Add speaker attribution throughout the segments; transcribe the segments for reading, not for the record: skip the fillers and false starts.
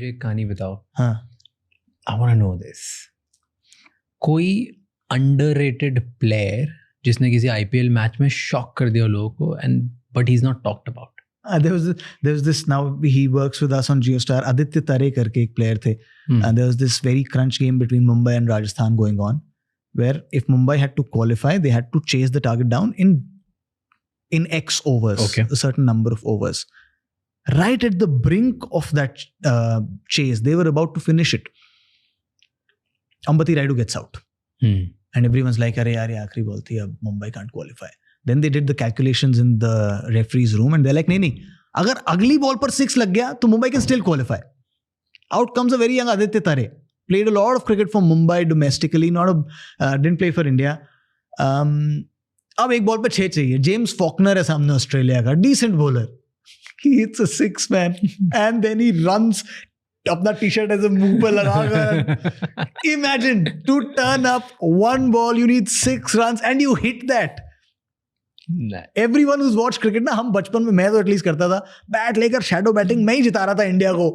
Speaker 1: मुझे एक कहानी बताओ.
Speaker 2: हाँ.
Speaker 1: I want to know this. कोई underrated player जिसने किसी IPL मैच में शॉक कर दिया लोगों को and but he's not talked about.
Speaker 2: There was this, now he works with us on JioStar. Aditya Tare करके एक player थे. And there was this very crunch game between Mumbai and Rajasthan going on, where if Mumbai had to qualify, they had to chase the target down in X overs,
Speaker 1: Okay.
Speaker 2: a certain number of overs. Right at the brink of that chase, they were about to finish it. Ambati Rayudu gets out. And everyone's like, अरे यार ये आखिरी ball थी, अब Mumbai can't qualify. Then they did the calculations in the referee's room and they're like, नहीं, अगर अगली ball पर 6 लग गया तो Mumbai can still qualify. Out comes a very young Aditya Tare. Played a lot of cricket for Mumbai domestically, didn't play for India. अब एक ball पे 6 चाहिए. जेम्स फॉकनर है सामने ऑस्ट्रेलिया का, decent bowler. He hits a 6 man and then he runs. अपना T-shirt ऐसे मुंह पे लगाकर. Imagine to turn up one ball, you need 6 runs and you hit that. Everyone who's watched cricket ना, हम बचपन में, मैं तो एटलीस्ट करता था, बैट लेकर शैडो बैटिंग मैं ही जिता रहा था इंडिया को.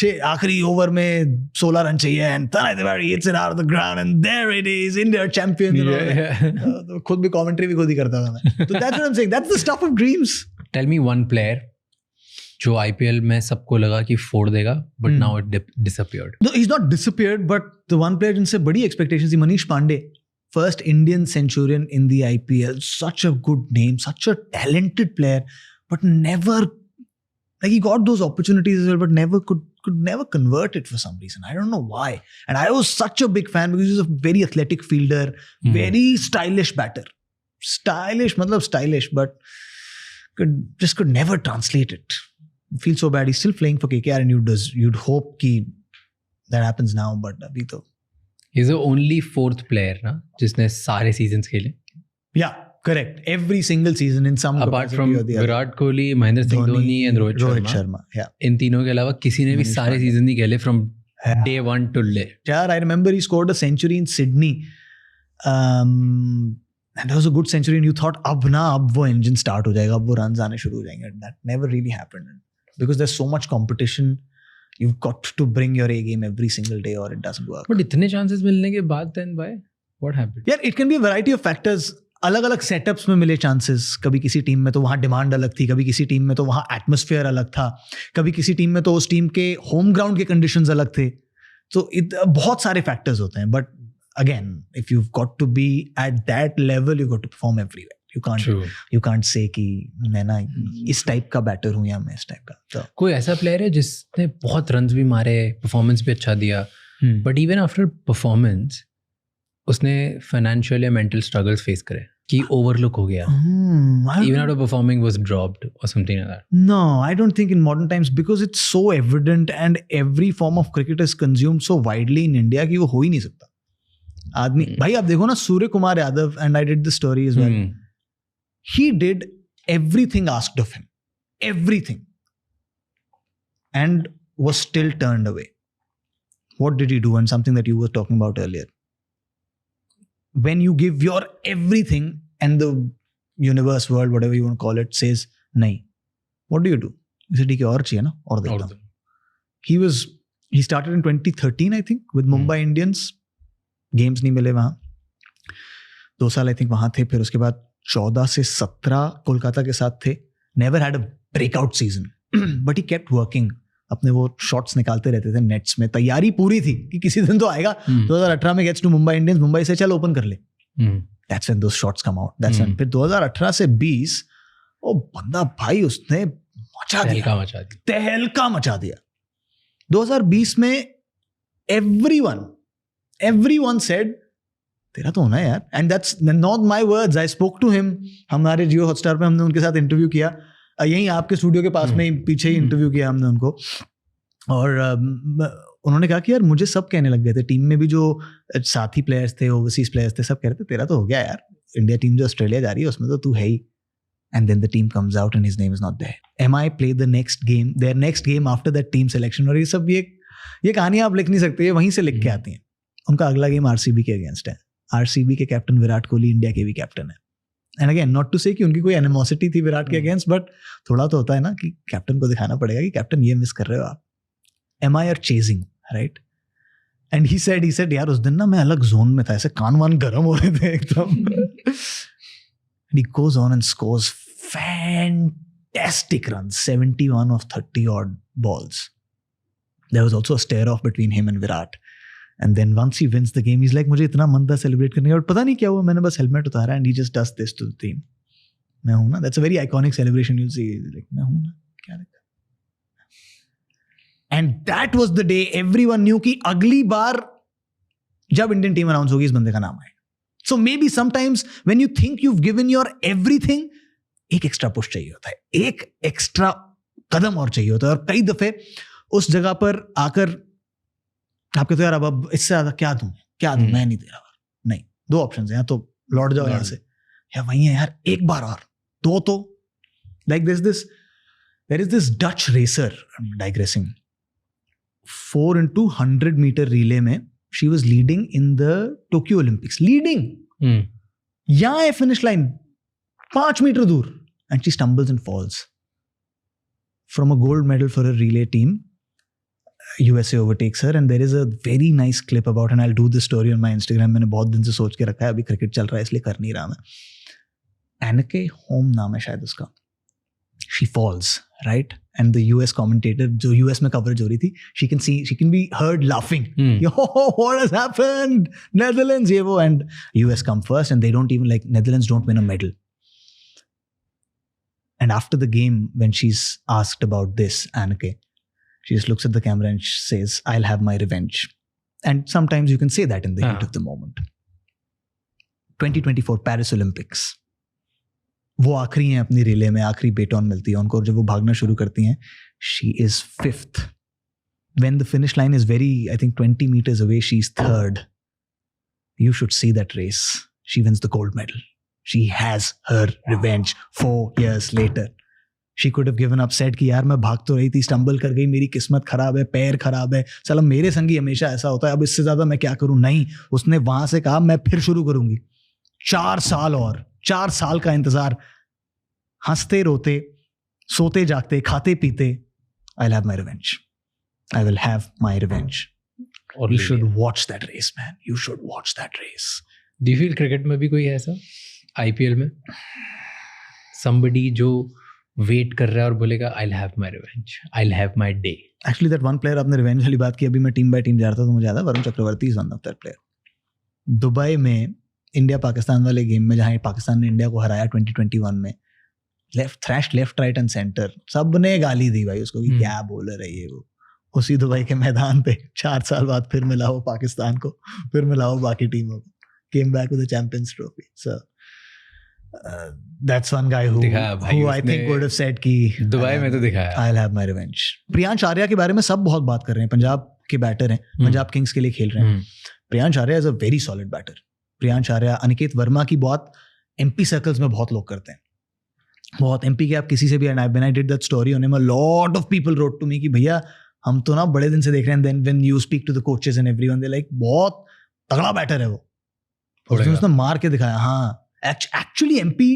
Speaker 2: 6 आखिरी ओवर में 16 रन चाहिए and Tanay Tiwari hits it out of the ground and there it is, India champions. तो खुद भी कमेंट्री भी खुद ही करता था मैं. So that's what I'm saying. That's the stuff of dreams.
Speaker 1: Tell me one player जो IPL में सबको लगा कि फोड़ देगा, but now it disappeared.
Speaker 2: No, he's not disappeared, but the one player जिनसे बड़ी expectations थी, Manish Pandey. First Indian centurion in the IPL. Such a good name, such a talented player, but never, like he got those opportunities as well, but never could never convert it for some reason. I don't know why. And I was such a big fan because he was a very athletic fielder, very stylish batter. Stylish, matlab stylish, but could never translate it. Feel so bad. He's still playing for KKR and you'd hope कि that happens now, but अभी तो.
Speaker 1: He's the only 4th player ना जिसने सारे seasons खेले.
Speaker 2: Yeah, correct. Every single season in some
Speaker 1: apart from Virat Kohli, Mahendra Singh Dhoni and Rohit Sharma.
Speaker 2: Yeah.
Speaker 1: इन तीनों के अलावा किसी ने भी सारे season नहीं खेले from day 1 to day.
Speaker 2: Yeah, I remember he scored a century in Sydney. And that was a good century and you thought अब वो engine start हो जाएगा, अब वो runs आने शुरू हो जाएंगे. That never really happened. Because there's so much competition, you've got to bring your A game every single day or it doesn't work.
Speaker 1: But इतने chances मिलने के बाद then why? What happened?
Speaker 2: Yeah, it can be a variety of factors. अलग-अलग setups में मिले chances. कभी किसी team में तो वहाँ demand अलग थी, कभी किसी टीम में तो वहाँ atmosphere अलग था, कभी किसी टीम में तो उस टीम के home ground के conditions अलग थे. तो बहुत सारे factors होते हैं. But again, if you've got to be at that level, you've got to perform everywhere. You can't say कि मैं ना इस टाइप का बैटर हूँ या मैं इस टाइप का. तो
Speaker 1: कोई ऐसा प्लेयर है जिसने बहुत रन्स भी मारे, परफॉर्मेंस भी अच्छा दिया, बट इवन आफ्टर परफॉर्मेंस उसने फाइनेंशियल या मेंटल स्ट्रगल्स फेस करे कि ओवरलुक हो गया, even after performing was dropped or something like that?
Speaker 2: No, I don't think in modern times, because it's so evident and every form of cricket is consumed so widely in India कि वो हो ही नहीं सकता. आदमी भाई आप देखो ना, Surya Kumar Yadav, and I did the story as well. He did everything asked of him. Everything. And was still turned away. What did he do? And something that you were talking about earlier. When you give your everything and the universe, world, whatever you want to call it, says, nahi. What do? You said, ठीक है और चाहिए ना, और देता हूँ. He started in 2013, I think, with Mumbai Indians. Games नहीं मिले वहाँ. 2 साल I think वहाँ थे. फिर उसके बाद 14 से 17 कोलकाता के साथ थे. Never had a breakout season. But he kept working. अपने वो शॉट्स निकालते रहते थे नेट्स में. तैयारी पूरी थी कि किसी दिन तो आएगा. 2018 में gets to Mumbai Indians. Mumbai से चल ओपन कर ले. That's when those shots come out. That's when. फिर 2018 से 20 वो बंदा भाई उसने मचा दिया. तहलका मचा दिया. 2020 में everyone said तेरा तो होना है यार. And that's not my words. I spoke to him. हमारे जियो हॉटस्टार पे हमने उनके साथ इंटरव्यू किया. यहीं आपके स्टूडियो के पास में ही पीछे ही इंटरव्यू किया हमने उनको. और उन्होंने कहा कि यार मुझे सब कहने लग गए थे, टीम में भी जो साथी प्लेयर्स थे, ओवरसीज प्लेयर्स थे, सब कह रहे थे तेरा तो हो गया यार, इंडिया टीम जो ऑस्ट्रेलिया जा रही है उसमें तो तू है ही. And then the team comes out and his name is not there. MI played their next game after that team selection. और ये सब ये कहानियां आप लिख नहीं सकते, ये वहीं से लिख के आती हैं. उनका अगला गेम आरसीबी के अगेंस्ट है. आरसीबी के कैप्टन विराट कोहली इंडिया के भी कैप्टन है. एंड अगेन नॉट टू से कि उनकी कोई एनिमोसिटी थी विराट के अगेंस्ट, बट थोड़ा तो होता है ना कि कैप्टन को दिखाना पड़ेगा कि कैप्टन ये मिस कर रहे हो आप. am I chasing, right? And he said यार उस दिन ना मैं अलग जोन में था, ऐसे कान वान गर्म हो रहे थे एकदम. And he goes on and scores fantastic runs, 71 of 30 odd balls. There was also a stare off between him and Virat. And then once he wins the game, he's like, मुझे इतना मन था celebrate करने का, और पता नहीं क्या हुआ, मैंने बस helmet उतारा, and he just does this to the team. मैं हूँ ना, that's a very iconic celebration. You'll see, like, मैं हूँ ना, क्या लगता. And that was the day everyone knew कि अगली बार जब इंडियन टीम अनाउंस होगी इस बंदे का नाम आएगा. So maybe sometimes when you think you've given your everything, एक एक्स्ट्रा पुश चाहिए होता है, एक एक्स्ट्रा कदम और चाहिए होता है. और कई दफे उस जगह पर आकर आप कहते हो यार अब इससे ज्यादा क्या दूं, मैं नहीं दे रहा. नहीं, दो ऑप्शन है, या तो लौट जाओ यहाँ से, या वही है यार एक बार और दो. तो like there is this Dutch racer, I'm digressing, 4x100 meter relay में she was leading in the Tokyo Olympics, यहाँ है finish line 5 मीटर दूर, and she stumbles and falls from a gold medal for a relay team. USA overtakes her, and there is a very nice clip about, and I'll do this story on my Instagram. मैंने बहुत दिन से सोच के रखा है, अभी cricket चल रहा है इसलिए कर नहीं रहा मैं. Anneke Holm नाम है शायद उसका. She falls, right? And the US commentator, जो US में coverage हो रही थी, she can be heard laughing. Yo, what has happened? Netherlands, ये वो, and US come first, and they don't even, like, Netherlands don't win a medal. And after the game, when she's asked about this, Anneke, she just looks at the camera and says, I'll have my revenge. And sometimes you can say that in the heat of the moment. 2024 Paris Olympics. वो आखिरी हैं अपनी relay में, आखिरी बेटॉन मिलती है उनको, जब वो भागना शुरू करती हैं, she is 5th. When the finish line is very, I think 20 meters away, she's 3rd. You should see that race. She wins the gold medal. She has her revenge 4 years later. She could have given up, said कि यार मैं भाग तो रही थी, stumble कर गई, मेरी किस्मत खराब है, पैर खराब है, चलो मेरे संगी हमेशा ऐसा होता है, अब इससे ज्यादा मैं क्या करूं. नहीं, उसने वहां से कहा मैं फिर शुरू करूंगी. 4 साल और 4 साल का इंतजार, हंसते रोते, सोते जागते, खाते पीते. I'll have my revenge. I will have my revenge. You should watch that race, man. You should watch that race.
Speaker 1: Do you feel cricket में भी कोई है ऐसा IPL में somebody जो वेट कर रहा है और बोलेगा I'll have my revenge, I'll have my day?
Speaker 2: Actually that one player, आपने रिवेंज वाली बात की, अभी मैं टीम बाय टीम जा रहा था तो मुझे याद है Varun Chakravarthy is one of that player. Dubai में इंडिया पाकिस्तान वाले गेम में, जहाँ पाकिस्तान ने इंडिया को हराया 2021 में, लेफ्ट राइट एंड सेंटर सबने गाली दी भाई उसको कि क्या बॉलर है ये वो. उसी दुबई के मैदान पे 4 साल बाद फिर मिला वो पाकिस्तान को, फिर मिला वो बाकी टीमों को, came back with a Champions Trophy. So that's one guy who I think would have said कि
Speaker 1: दुबई में तो दिखाया
Speaker 2: I'll have my revenge. Priyansh Arya के बारे में सब बहुत बात कर रहे हैं, पंजाब के बैटर हैं, पंजाब किंग्स के लिए खेल रहे हैं. Priyansh Arya is a very solid batter. Priyansh Arya, Aniket Verma की बात MP सर्कल्स में बहुत लोग करते हैं, बहुत. MP के आप किसी से भी, and when I did that story on him, a lot of people wrote to me कि भैया हम तो ना बड़े दिन से देख रहे हैं. Then when you speak to the coaches and everyone, they're like बहुत तगड़ा बैटर है वो, उसने मार के दिखाया. हाँ, actually MP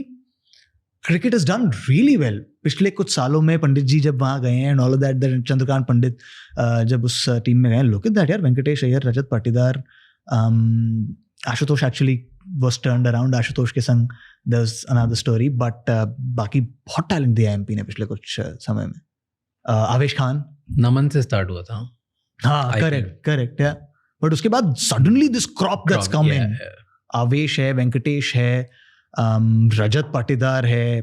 Speaker 2: cricket has done really well पिछले कुछ सालों में. पंडित जी जब वहाँ गए हैं and all of that, Chandrakant Pandit जब उस टीम में गए, look at that यार, Venkatesh Iyer, Rajat Patidar, Ashutosh actually was turned around. Ashutosh के संग there's another story, but बाकी बहुत टैलेंट दिया MP ने पिछले कुछ समय में. आवेश खान,
Speaker 1: नमन से स्टार्ट हुआ था.
Speaker 2: हाँ, करेक्ट यार. बट उसके बाद suddenly this crop that's come in. आवेश है, वेंकटेश है, रजत पाटीदार है,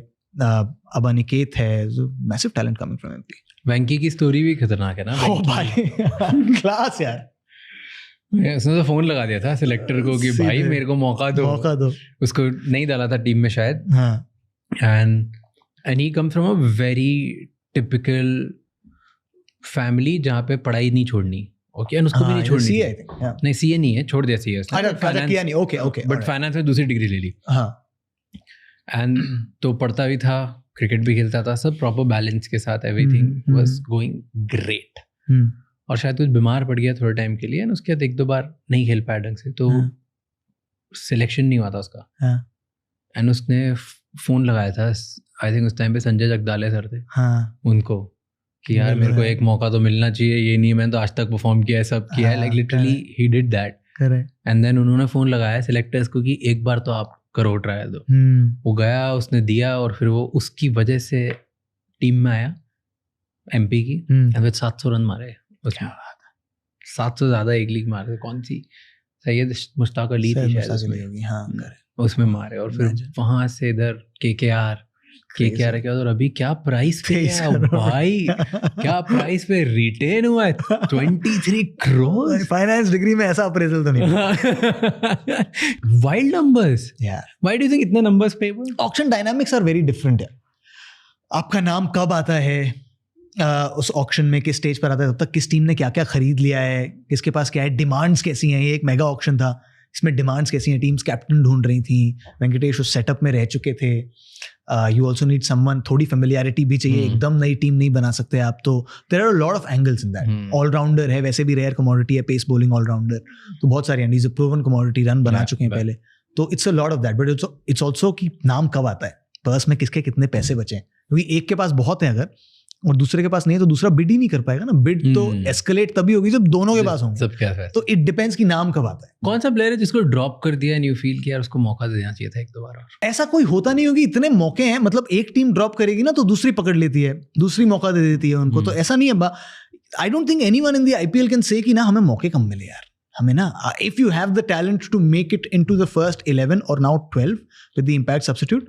Speaker 2: अब अनिकेत है. Massive talent coming from MP.
Speaker 1: वेंकी की स्टोरी भी खतरनाक है ना.
Speaker 2: ओ भाई क्लास यार.
Speaker 1: उसने तो फोन लगा दिया था सिलेक्टर को कि भाई मेरे को मौका दो. उसको नहीं डाला था टीम में शायद. And he comes from a very typical family जहाँ पे पढ़ाई नहीं छोड़नी. ओके, एंड उसको भी नहीं छोड़नी. नहीं, CA नहीं है, छोड़ दिया CA उसने. ओके, बट फाइनेंस में दूसरी डिग्री ले ली. एंड तो पढ़ता भी था, क्रिकेट भी खेलता था, सब प्रॉपर बैलेंस के साथ. Everything was going great. और शायद कुछ बीमार पड़ गया थोड़े टाइम के लिए, एंड उसके बाद 1-2 बार नहीं खेल पाया ढंग से, तो सिलेक्शन नहीं हुआ था उसका. एंड उसने फोन लगाया था, आई थिंक उस टाइम पे संजय जगदाले सर थे, उनको कि यार मेरे को एक मौका तो मिलना चाहिए, ये नहीं मैंने तो आज तक परफॉर्म किया है, सब किया है, like literally he did that. And then उन्होंने फोन लगाया सिलेक्टर्स को कि एक बार तो आप करो ट्रायल दो। वो गया, उसने दिया, और फिर वो उसकी वजह से टीम में आया एमपी की, एंड विद 700 रन मारे उसमें। 700 ज्यादा एक लीग मारे, कौन सी सैयद मुश्ताक अली थी शायद उसमें मारे। और फिर वहां से इधर केकेआर क्या, और अभी क्या प्राइस पे है भाई, क्या प्राइस पे रिटेन हुआ है, 23 करोड़।
Speaker 2: फाइनेंस डिग्री में ऐसा अप्रेजल तो नहीं।
Speaker 1: वाइल्ड नंबर्स
Speaker 2: यार,
Speaker 1: व्हाई डू यू थिंक इतने नंबर्स पे?
Speaker 2: Auction dynamics are very different है। आपका नाम कब आता है उस ऑक्शन में, किस स्टेज पर आता है, तब तक किस टीम ने क्या क्या खरीद लिया है, किसके पास क्या है, डिमांड्स कैसी हैं। ये एक मेगा ऑक्शन था, इसमें डिमांड्स कैसी हैं, टीम्स कैप्टन ढूंढ रही थी, वेंकटेश उस सेटअप में रह चुके थे। यू ऑल्सो नीड समवन, थोड़ी फेमिलियरिटी भी चाहिए, एकदम नई टीम नहीं बना सकते आप। तो there are lot of angles in that. Allrounder है, वैसे भी रेयर कमोडिटी है, पेस बॉलिंग ऑलराउंडर, तो बहुत सारी and is a proven commodity, run बना चुके हैं पहले, तो it's a lot of that. But it's also कि नाम कब आता है, पर्स में किसके कितने पैसे बचे हैं, क्योंकि एक के पास बहुत है अगर और दूसरे के पास नहीं है तो दूसरा बिड ही नहीं कर पाएगा ना। बिड तो एस्केलेट तभी होगी जब दोनों के पास होंगे। तो इट डिपेंड्स कि नाम कब आता है।
Speaker 1: कौन सा प्लेयर है जिसको ड्रॉप कर दिया एंड यू फील कि यार उसको मौका देना चाहिए था एक दो बार और?
Speaker 2: ऐसा कोई होता नहीं होगी, इतने मौके हैं, मतलब एक टीम ड्रॉप करेगी ना तो दूसरी पकड़ लेती है, दूसरी मौका दे देती है उनको। तो ऐसा नहीं है। आई don't think anyone in the IPL can say कि ना हमें मौके कम मिले यार, हमें ना, if you have the talent to make it into the first 11 और now 12 with the impact substitute,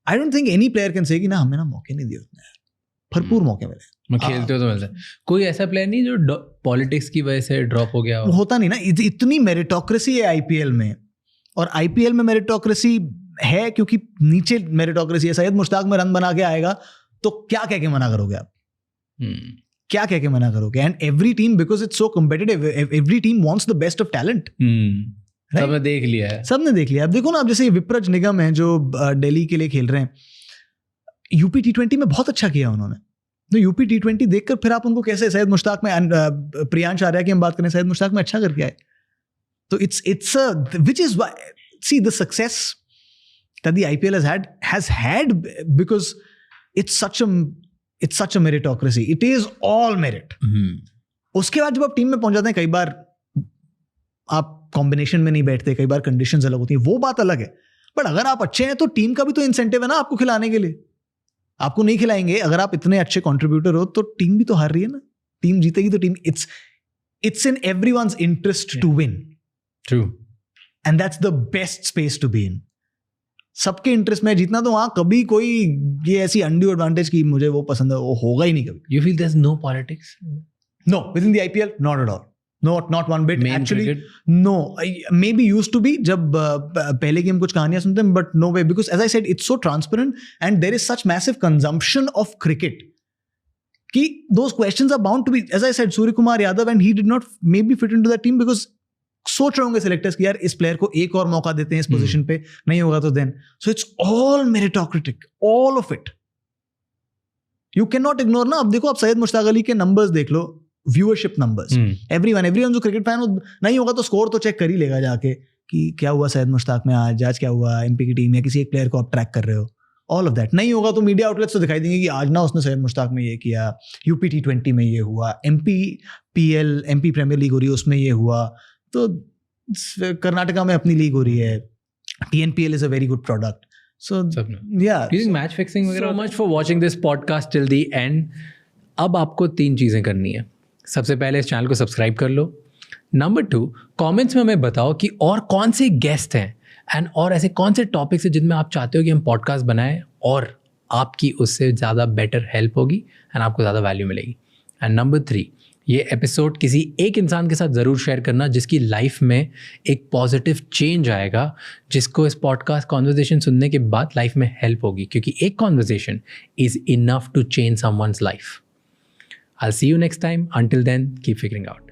Speaker 2: I don't think any player can say कि ना हमें ना मौके नहीं दिए उतने यार, भरपूर मौके मिले।
Speaker 1: खेलते हो तो मिलता है। कोई ऐसा प्लेयर नहीं जो पॉलिटिक्स की वजह से ड्रॉप हो गया हो?
Speaker 2: होता नहीं ना, इतनी मेरिटोक्रेसी है आईपीएल में, और आईपीएल में मेरिटोक्रेसी है क्योंकि नीचे मेरिटोक्रेसी है। सैयद मुश्ताक में रन बना के आएगा तो क्या कह के मना करोगे आप? क्या कह के मना करोगे? And every team, because it's so competitive, every team wants the best of talent.
Speaker 1: सबने देख लिया है,
Speaker 2: सबने देख लिया। अब देखो ना, अब जैसे विप्रज निगम है जो दिल्ली के लिए खेल रहे हैं, यूपी T20 में बहुत अच्छा किया उन्होंने। तो यूपी T20 देखकर फिर आप उनको कैसे, सैयद मुश्ताक में, प्रियांश आर्या की हम बात करें, सैयद मुश्ताक में अच्छा करके आए। तो it's which is see the success that the IPL has had because it's such a meritocracy. It is all merit. उसके बाद जब आप टीम में पहुंच जाते हैं, कई बार आप कॉम्बिनेशन में नहीं बैठते, कई बार कंडीशंस अलग होती हैं, वो बात अलग है। बट अगर आप अच्छे हैं तो टीम का भी तो इंसेंटिव है ना आपको खिलाने के लिए। आपको नहीं खिलाएंगे अगर आप इतने अच्छे कंट्रीब्यूटर हो, तो टीम भी तो हार रही है ना। टीम जीतेगी तो team, it's in everyone's interest to win.
Speaker 1: True,
Speaker 2: and that's the best space to be in. सबके इंटरेस्ट में जीतना, तो वहां कभी कोई ये ऐसी अनड्यू एडवांटेज की मुझे वो पसंद है, वो होगा ही नहीं कभी।
Speaker 1: You feel there is no politics?
Speaker 2: No, with in the IPL not at all, not one bit.
Speaker 1: Main
Speaker 2: actually
Speaker 1: cricket?
Speaker 2: No, maybe used to be जब पहले की हम कुछ कहानियां सुनते हैं, but no way, because as I said it's so transparent and there is such massive consumption of cricket कि those questions are bound to be, as I said, Surya Kumar Yadav, and he did not maybe fit into that team because सोच रहे होंगे selectors कि यार इस player को एक और मौका देते हैं इस पोजीशन पे, नहीं होगा तो then, so it's all meritocratic, all of it. You cannot ignore ना। अब देखो, आप सैयद मुश्ताक अली के नंबर्स देख लो, व्यूअरशिप नंबर्स, एवरीवन जो क्रिकेट फैन हो, नहीं होगा तो स्कोर तो चेक कर ही लेगा जाके कि क्या हुआ सैयद मुश्ताक में आज क्या हुआ, एमपी की टीम या किसी एक प्लेयर को आप ट्रैक कर रहे हो, ऑल ऑफ दैट। नहीं होगा तो मीडिया आउटलेट्स तो दिखाई देंगे कि आज ना उसने सैयद मुश्ताक में ये किया, यूपी T20 में ये हुआ, एमपी प्रीमियर लीग हो रही है उसमें ये हुआ, तो कर्नाटका में अपनी लीग हो रही है, TNPL is a very good product. So yeah,
Speaker 1: using match fixing वगैरह। So much for watching this podcast till the end. अब आपको 3 चीज़ें करनी है। सबसे पहले इस चैनल को सब्सक्राइब कर लो। नंबर 2, कमेंट्स में हमें बताओ कि और कौन से गेस्ट हैं एंड और ऐसे कौन से टॉपिक्स हैं जिनमें आप चाहते हो कि हम पॉडकास्ट बनाएं और आपकी उससे ज़्यादा बेटर हेल्प होगी एंड आपको ज़्यादा वैल्यू मिलेगी। एंड नंबर 3, ये एपिसोड किसी एक इंसान के साथ ज़रूर शेयर करना जिसकी लाइफ में एक पॉजिटिव चेंज आएगा, जिसको इस पॉडकास्ट कॉन्वर्जेशन सुनने के बाद लाइफ में हेल्प होगी, क्योंकि एक conversation is enough to change someone's life. I'll see you next time. Until then, keep figuring out.